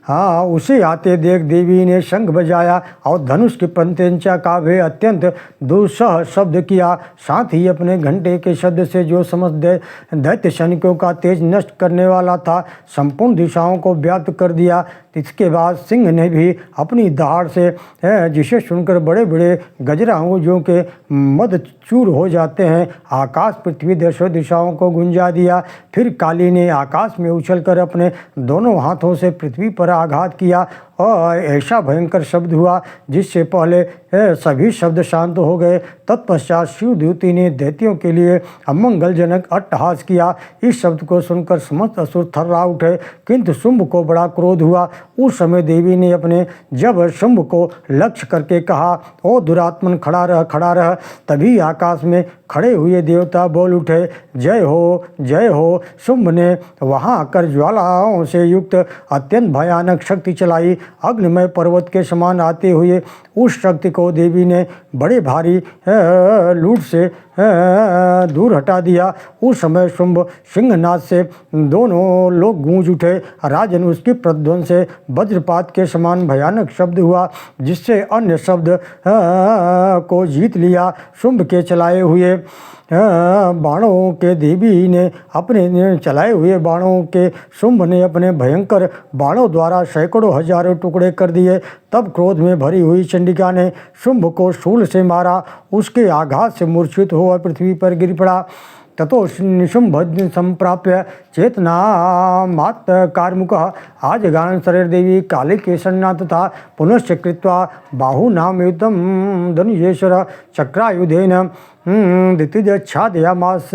हाँ, उसे आते देख देवी ने शंख बजाया और धनुष की प्रत्यंचा का वे अत्यंत दुस्सह शब्द किया। साथ ही अपने घंटे के शब्द से जो समस्त दैत्य सैनिकों का तेज नष्ट करने वाला था, संपूर्ण दिशाओं को व्याप्त कर दिया। इसके बाद सिंह ने भी अपनी दहाड़ से, जिसे सुनकर बड़े बड़े गजरांगों के मद चूर हो जाते हैं, आकाश पृथ्वी दशों दिशाओं को गुंजा दिया। फिर काली ने आकाश में उछलकर अपने दोनों हाथों से पृथ्वी पर आघात किया और ऐसा भयंकर शब्द हुआ जिससे पहले सभी शब्द शांत हो गए। तत्पश्चात शिवदूती ने दैत्यों के लिए अमंगलजनक अट्टहास किया। इस शब्द को सुनकर समस्त असुर थर्रा उठे, किंतु शुंभ को बड़ा क्रोध हुआ। उस समय देवी ने अपने जब शुंभ को लक्ष्य करके कहा, ओ दुरात्मन, खड़ा रह, खड़ा रह। तभी आकाश में खड़े हुए देवता बोल उठे, जय हो, जय हो। शुंभ ने वहां आकर ज्वालाओं से युक्त अत्यंत भयानक शक्ति चलाई। अग्निमय पर्वत के समान आते हुए उस शक्ति को देवी ने बड़े भारी लूट से दूर हटा दिया। उस समय शुंभ सिंहनाद से दोनों लोग गूंज उठे। राजन, उसकी प्रध्वंस से वज्रपात के समान भयानक शब्द हुआ जिससे अन्य शब्द को जीत लिया। शुंभ के चलाए हुए बाणों के देवी ने अपने चलाए हुए बाणों के शुंभ ने अपने भयंकर बाणों द्वारा सैकड़ों हजारों टुकड़े कर दिए। तब क्रोध में भरी हुई चंडिका ने शुंभ को शूल से मारा। उसके आघात से मूर्छित हुआ पृथ्वी पर गिर पड़ा। ततो निशुंभ संप्राप्य चेतना मात कार्मुकः आजगान शरीरदेवी काली केशन्ना तथा पुनश्च कृत्वा बाहूनाम युद्धं धनुजेश्वर चक्रायुधेन दितिजच्छादयामास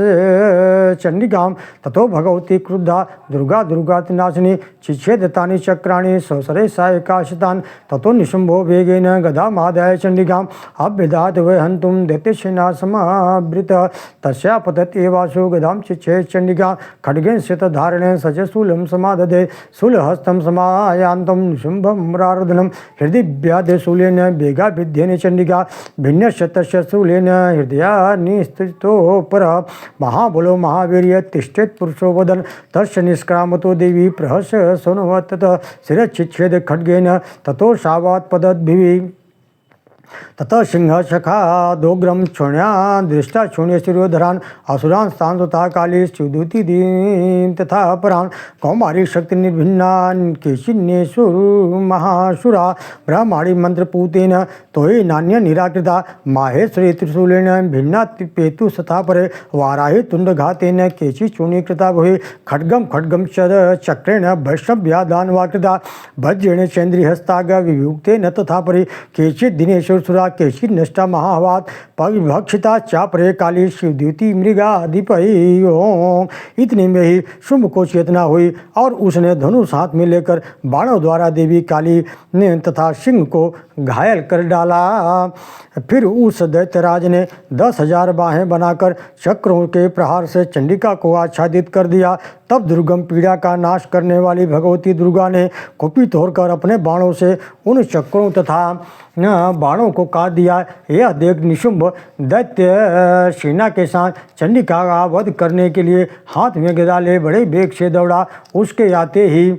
चंडिकां। ततो भगवती क्रुद्धा दुर्गा दुर्गातिनाशिनी चिच्छेदतानि चक्राणि स्वसरे सायकाशितान्। ततो निशुंभो वेगेन गदामादाय चंडिकां अभ्यदात् वै हन्तुं दैत्यसेना समावृतः। तस्या पतति वासु गदां चिच्छेद चंडिका खड्गेन शतधारणेन सच शूलं समादधे। शूलहस्तं समायान्तं निशुम्भं रारोधनं हृदय शूलेन वेगाभिध्येन चंडिका भिन्नस्य तस्य शूलेन हृदया निस्थितो पर। महाबलो महावीर्य तिष्ठेत् पुरुषो वदन् तस्य निष्क्रामतो देवी प्रहस्य सोनुवत् ततः शिरश्चिच्छेद खड्गेन ततो सावात्पदद्भिः। ततः सिंह सखा दोग्रम क्षोण्या दृष्टा क्षोण्य शिरोधरान असुरान स्थानता काली शिवदूती दीन तथा परान कौमारी शक्ति निर्भिन्ना केशिन्येशुर महासुरा ब्रह्माणी मंत्रपूतेन तोय नान्य निराकृता माहेश्वरी त्रिशूलेन भिन्ना पेतु सथा परे वाराही तुंडघातेन केचि चूर्णीकृता भुवि खड्गम खड्गम चक्रेण वैष्णव्यादानवाकृता वज्रेण चंद्रिहस्ताग विभुक्तेन तथा परे केचित् दिनेश्वर सुरा केशी नष्टा महावात पविभक्षिता चापरे काली शिवद्युति मृगाधिपई ओम। इतने में ही शुंभ को चेतना हुई और उसने धनुष हाथ में लेकर बाणों द्वारा देवी काली ने तथा सिंह को घायल कर डाला। फिर उस दैत्यराज ने 10,000 बाहें बनाकर चक्रों के प्रहार से चंडिका को आच्छादित कर दिया। तब दुर्गम पीड़ा का नाश करने वाली भगवती दुर्गा ने कुपित होकर अपने बाणों से उन चक्रों तथा बाणों को काट दिया। यह देख निशुंभ दैत्य सेना के साथ चंडिका का वध करने के लिए हाथ में गदा ले बड़े वेग से दौड़ा। उसके आते ही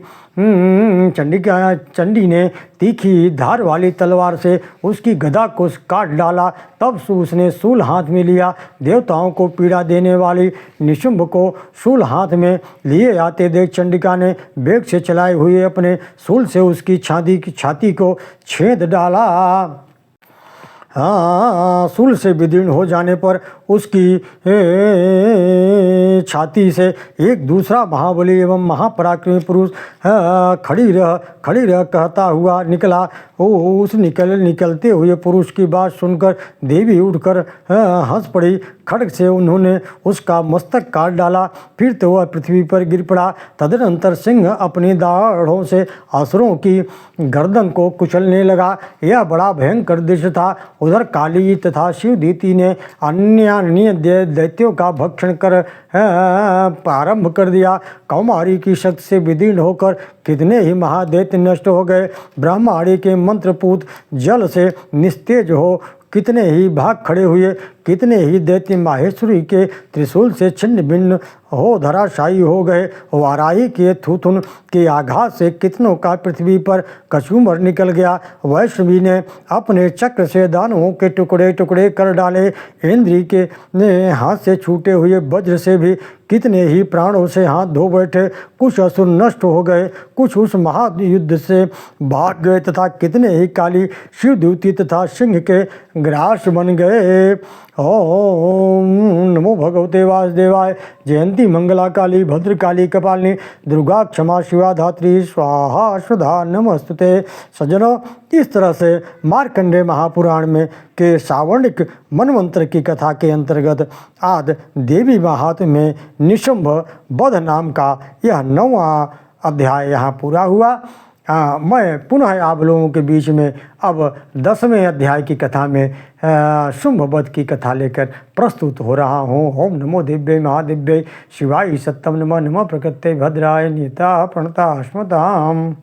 चंडी ने तीखी धार वाली तलवार से उसकी गदा को काट डाला। तब उसने शूल हाथ में लिया। देवताओं को पीड़ा देने वाली निशुंभ को शूल हाथ में लिए आते देख चंडिका ने वेग से चलाए हुए अपने शूल से उसकी छाती को छेद डाला। शूल से विदीर्ण हो जाने पर उसकी छाती से एक दूसरा महाबली एवं महापराक्रमी पुरुष खड़ी रह कहता हुआ निकला। उस निकलते हुए पुरुष की बात सुनकर देवी उठकर हंस पड़ी। खड्ग से उन्होंने उसका मस्तक काट डाला। फिर तो वह पृथ्वी पर गिर पड़ा। तदनंतर सिंह अपनी दाढ़ों से असुरों की गर्दन को कुचलने लगा। यह बड़ा भयंकर दृश्य था। उधर काली तथा शिवदूती ने अन्य दैत्यों का भक्षण कर प्रारंभ कर दिया। कौमारी की शक्ति से विदीर्ण होकर कितने ही महादैत्य नष्ट हो गए। ब्रह्माणी के मंत्रपूत जल से निस्तेज हो कितने ही भाग खड़े हुए। कितने ही दैत्य माहेश्वरी के त्रिशूल से छिन्न भिन्न हो धराशायी हो गए। वाराही के थूथुन के आघात से कितनों का पृथ्वी पर कचूमर निकल गया। वैष्णवी ने अपने चक्र से दानवों के टुकड़े टुकड़े कर डाले। इंद्री के ने हाथ से छूटे हुए वज्र से भी कितने ही प्राणों से हाथ धो बैठे। कुछ असुर नष्ट हो गए, कुछ उस महायुद्ध से भाग गए तथा कितने ही काली शिवद्युति तथा सिंह के ग्रास बन गए। ओम नमो भगवते वासुदेवाय। जयंती मंगला काली भद्रकाली कपालिनी दुर्गा क्षमा शिवा धात्री स्वाहा सुधा नमस्तुते। सज्जनों, इस तरह से मार्कंडेय महापुराण में के सावर्णिक मनवंतर की कथा के अंतर्गत आज देवी महात्म्य में निशंभ वध नाम का यह 9वां अध्याय यहाँ पूरा हुआ। मैं पुनः आप लोगों के बीच में अब 10वें अध्याय की कथा में शुंभ वध की कथा लेकर प्रस्तुत हो रहा हूँ। ओम नमो दिव्य महादिव्य शिवाय सत्यम नमः। नमः प्रकृते भद्राय नीता प्रणता स्मताम।